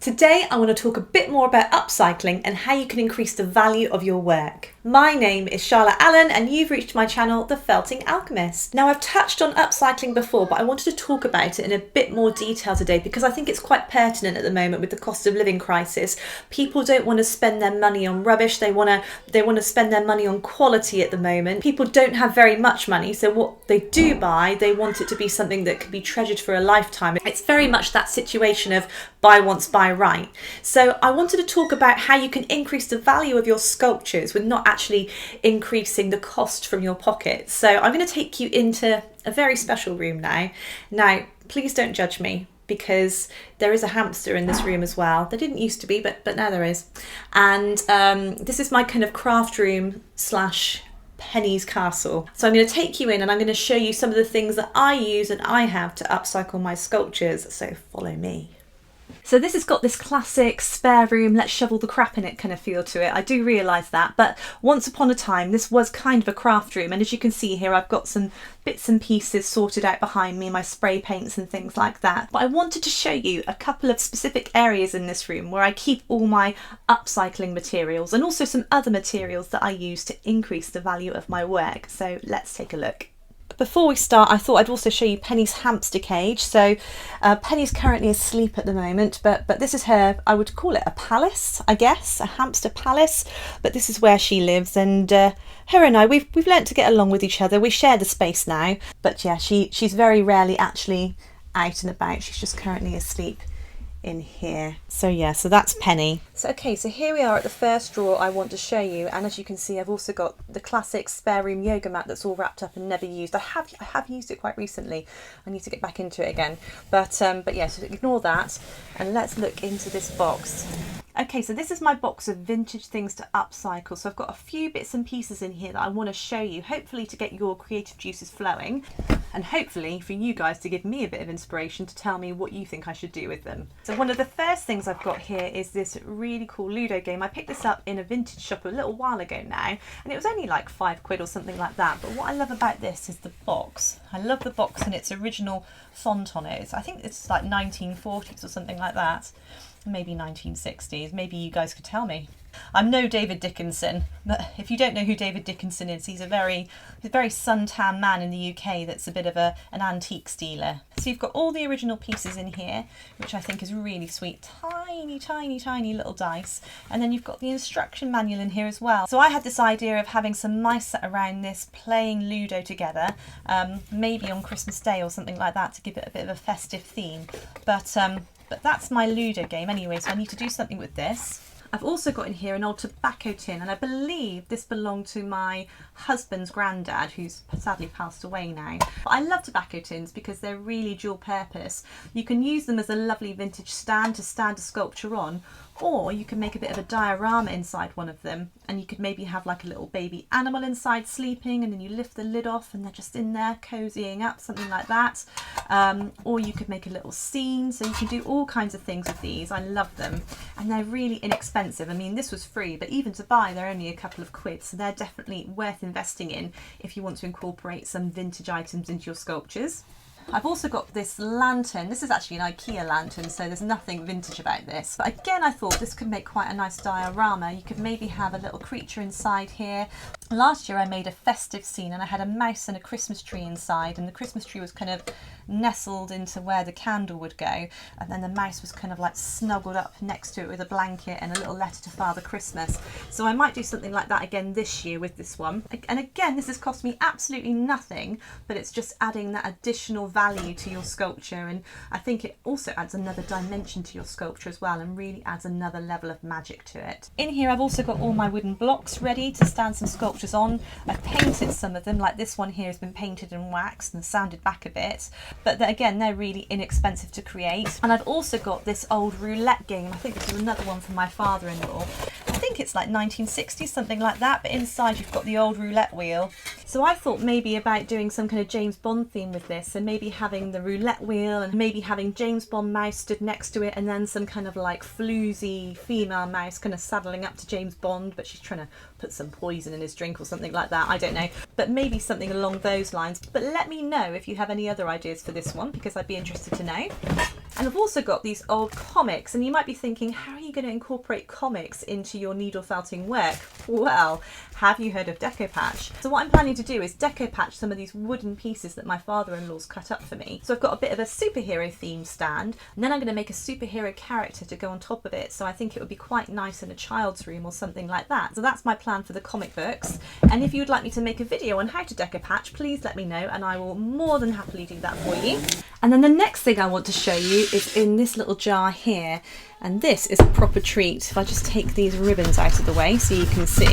Today I want to talk a bit more about upcycling and how you can increase the value of your work. My name is Charlotte Allen and you've reached my channel, The Felting Alchemist. Now I've touched on upcycling before, but I wanted to talk about it in a bit more detail today because I think it's quite pertinent at the moment with the cost of living crisis. People don't want to spend their money on rubbish, they want to spend their money on quality at the moment. People don't have very much money, so what they do buy, they want it to be something that can be treasured for a lifetime. It's very much that situation of buy once, buy right. So I wanted to talk about how you can increase the value of your sculptures with not actually increasing the cost from your pocket. So I'm going to take you into a very special room now. Now, please don't judge me because there is a hamster in this room as well. There didn't used to be, but now there is. And this is my kind of craft room slash Penny's castle. So I'm going to take you in and I'm going to show you some of the things that I use and I have to upcycle my sculptures. So follow me. So this has got this classic spare room, let's shovel the crap in it kind of feel to it. I do realise that, but once upon a time this was kind of a craft room, and as you can see here I've got some bits and pieces sorted out behind me, my spray paints and things like that. But I wanted to show you a couple of specific areas in this room where I keep all my upcycling materials and also some other materials that I use to increase the value of my work. So let's take a look. Before we start, I thought I'd also show you Penny's hamster cage. So Penny's currently asleep at the moment, but this is her, I would call it a palace, I guess, a hamster palace, but this is where she lives, and her and I, we've learnt to get along with each other. We share the space now, but yeah, she's very rarely actually out and about. She's just currently asleep in here. So yeah, so that's Penny. So okay, so here we are at the first drawer I want to show you, and as you can see I've also got the classic spare room yoga mat that's all wrapped up and never used. I have used it quite recently. I need to get back into it again, but yeah, so ignore that and let's look into this box. Okay, so this is my box of vintage things to upcycle. So I've got a few bits and pieces in here that I want to show you, hopefully to get your creative juices flowing, and hopefully for you guys to give me a bit of inspiration to tell me what you think I should do with them. So one of the first things I've got here is this really cool Ludo game. I picked this up in a vintage shop a little while ago now, and it was only like £5 or something like that. But what I love about this is the box. I love the box and its original font on it. I think it's like 1940s or something like that. Maybe 1960s, maybe you guys could tell me. I'm no David Dickinson, but if you don't know who David Dickinson is, he's a very suntan man in the UK that's a bit of an antique dealer. So you've got all the original pieces in here, which I think is really sweet. Tiny little dice. And then you've got the instruction manual in here as well. So I had this idea of having some mice sat around this playing Ludo together, maybe on Christmas Day or something like that to give it a bit of a festive theme. But that's my Ludo game anyway, so I need to do something with this. I've also got in here an old tobacco tin, and I believe this belonged to my husband's granddad, who's sadly passed away now. But I love tobacco tins because they're really dual purpose. You can use them as a lovely vintage stand to stand a sculpture on, or you can make a bit of a diorama inside one of them, and you could maybe have like a little baby animal inside sleeping, and then you lift the lid off and they're just in there cozying up, something like that. Or you could make a little scene, so you can do all kinds of things with these. I love them, and they're really inexpensive. I mean, this was free, but even to buy they're only a couple of quid, so they're definitely worth investing in if you want to incorporate some vintage items into your sculptures. I've also got this lantern. This is actually an IKEA lantern, so there's nothing vintage about this. But again, I thought this could make quite a nice diorama. You could maybe have a little creature inside here. Last year I made a festive scene and I had a mouse and a Christmas tree inside, and the Christmas tree was kind of nestled into where the candle would go, and then the mouse was kind of like snuggled up next to it with a blanket and a little letter to Father Christmas. So I might do something like that again this year with this one. And again, this has cost me absolutely nothing, but it's just adding that additional value to your sculpture, and I think it also adds another dimension to your sculpture as well, and really adds another level of magic to it. In here I've also got all my wooden blocks ready to stand some sculptures on. I've painted some of them, like this one here has been painted and waxed and sanded back a bit, but again they're really inexpensive to create. And I've also got this old roulette game. I think this is another one from my father-in-law. I think it's like 1960s, something like that, but inside you've got the old roulette wheel. So I thought maybe about doing some kind of James Bond theme with this, and maybe having the roulette wheel and maybe having James Bond mouse stood next to it, and then some kind of like floozy female mouse kind of saddling up to James Bond, but she's trying to put some poison in his drink or something like that. I don't know, but maybe something along those lines. But let me know if you have any other ideas for this one, because I'd be interested to know. And I've also got these old comics, and you might be thinking, how are you going to incorporate comics into your needle felting work? Well, have you heard of decoupage? So what I'm planning to do is decoupage some of these wooden pieces that my father-in-law's cut up for me. So I've got a bit of a superhero theme stand, and then I'm going to make a superhero character to go on top of it. So I think it would be quite nice in a child's room or something like that. So that's my plan for the comic books. And if you would like me to make a video on how to decoupage, please let me know, and I will more than happily do that for you. And then the next thing I want to show you is in this little jar here, and this is a proper treat. If I just take these ribbons out of the way so you can see,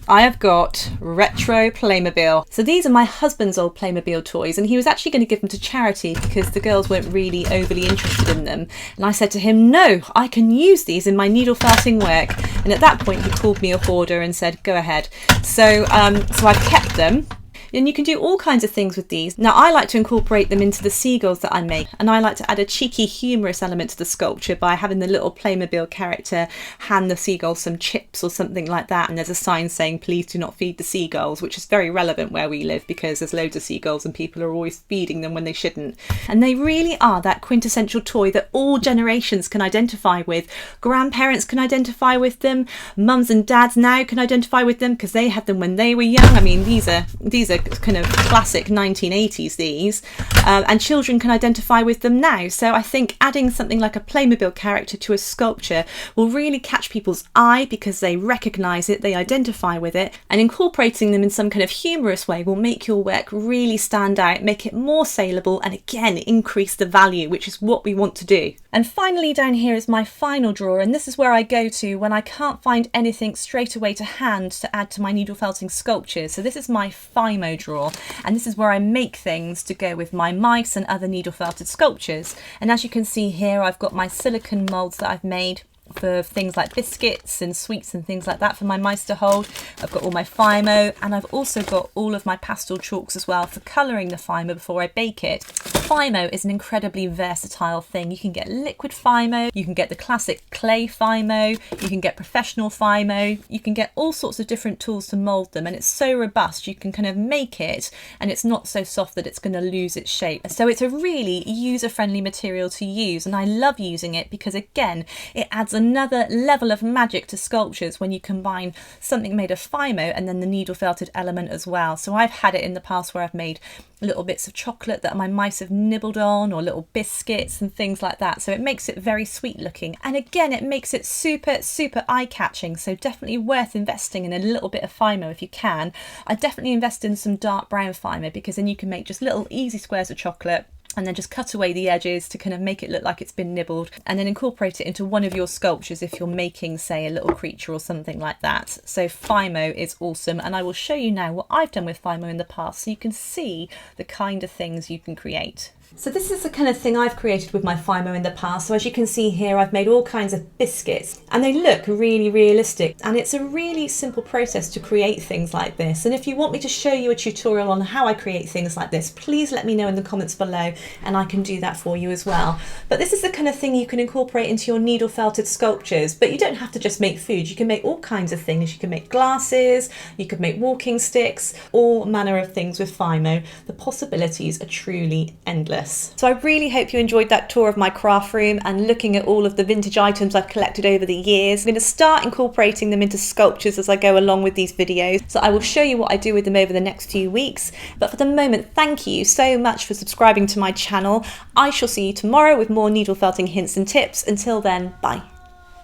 I have got retro Playmobil. So these are my husband's old Playmobil toys, and he was actually going to give them to charity because the girls weren't really overly interested in them. And I said to him, no, I can use these in my needle felting work. And at that point he called me a hoarder and said, go ahead. So I've kept them. And you can do all kinds of things with these. Now I like to incorporate them into the seagulls that I make, and I like to add a cheeky humorous element to the sculpture by having the little Playmobil character hand the seagulls some chips or something like that, and there's a sign saying please do not feed the seagulls, which is very relevant where we live because there's loads of seagulls and people are always feeding them when they shouldn't. And they really are that quintessential toy that all generations can identify with. Grandparents can identify with them, mums and dads now can identify with them because they had them when they were young. I mean, these are kind of classic 1980s, these, and children can identify with them now. So I think adding something like a Playmobil character to a sculpture will really catch people's eye because they recognise it, they identify with it, and incorporating them in some kind of humorous way will make your work really stand out, make it more saleable, and again increase the value, which is what we want to do. And finally down here is my final drawer, and this is where I go to when I can't find anything straight away to hand to add to my needle felting sculptures. So this is my FIMO drawer, and this is where I make things to go with my mice and other needle felted sculptures. And as you can see here, I've got my silicone moulds that I've made for things like biscuits and sweets and things like that for my mice to hold. I've got all my FIMO, and I've also got all of my pastel chalks as well for colouring the FIMO before I bake it. FIMO is an incredibly versatile thing. You can get liquid FIMO, you can get the classic clay FIMO, you can get professional FIMO, you can get all sorts of different tools to mould them, and it's so robust you can kind of make it and it's not so soft that it's going to lose its shape. So it's a really user-friendly material to use, and I love using it because again it adds another level of magic to sculptures when you combine something made of FIMO and then the needle felted element as well. So I've had it in the past where I've made little bits of chocolate that my mice have nibbled on, or little biscuits and things like that. So it makes it very sweet looking, and again it makes it super eye-catching. So definitely worth investing in a little bit of FIMO if you can. I definitely invest in some dark brown FIMO because then you can make just little easy squares of chocolate and then just cut away the edges to kind of make it look like it's been nibbled, and then incorporate it into one of your sculptures if you're making, say, a little creature or something like that. So FIMO is awesome, and I will show you now what I've done with FIMO in the past so you can see the kind of things you can create. So this is the kind of thing I've created with my FIMO in the past. So as you can see here, I've made all kinds of biscuits and they look really realistic, and it's a really simple process to create things like this. And if you want me to show you a tutorial on how I create things like this, please let me know in the comments below and I can do that for you as well. But this is the kind of thing you can incorporate into your needle felted sculptures, but you don't have to just make food. You can make all kinds of things. You can make glasses, you could make walking sticks, all manner of things with FIMO. The possibilities are truly endless. So I really hope you enjoyed that tour of my craft room and looking at all of the vintage items I've collected over the years. I'm going to start incorporating them into sculptures as I go along with these videos. So I will show you what I do with them over the next few weeks. But for the moment, thank you so much for subscribing to my channel. I shall see you tomorrow with more needle felting hints and tips. Until then, bye.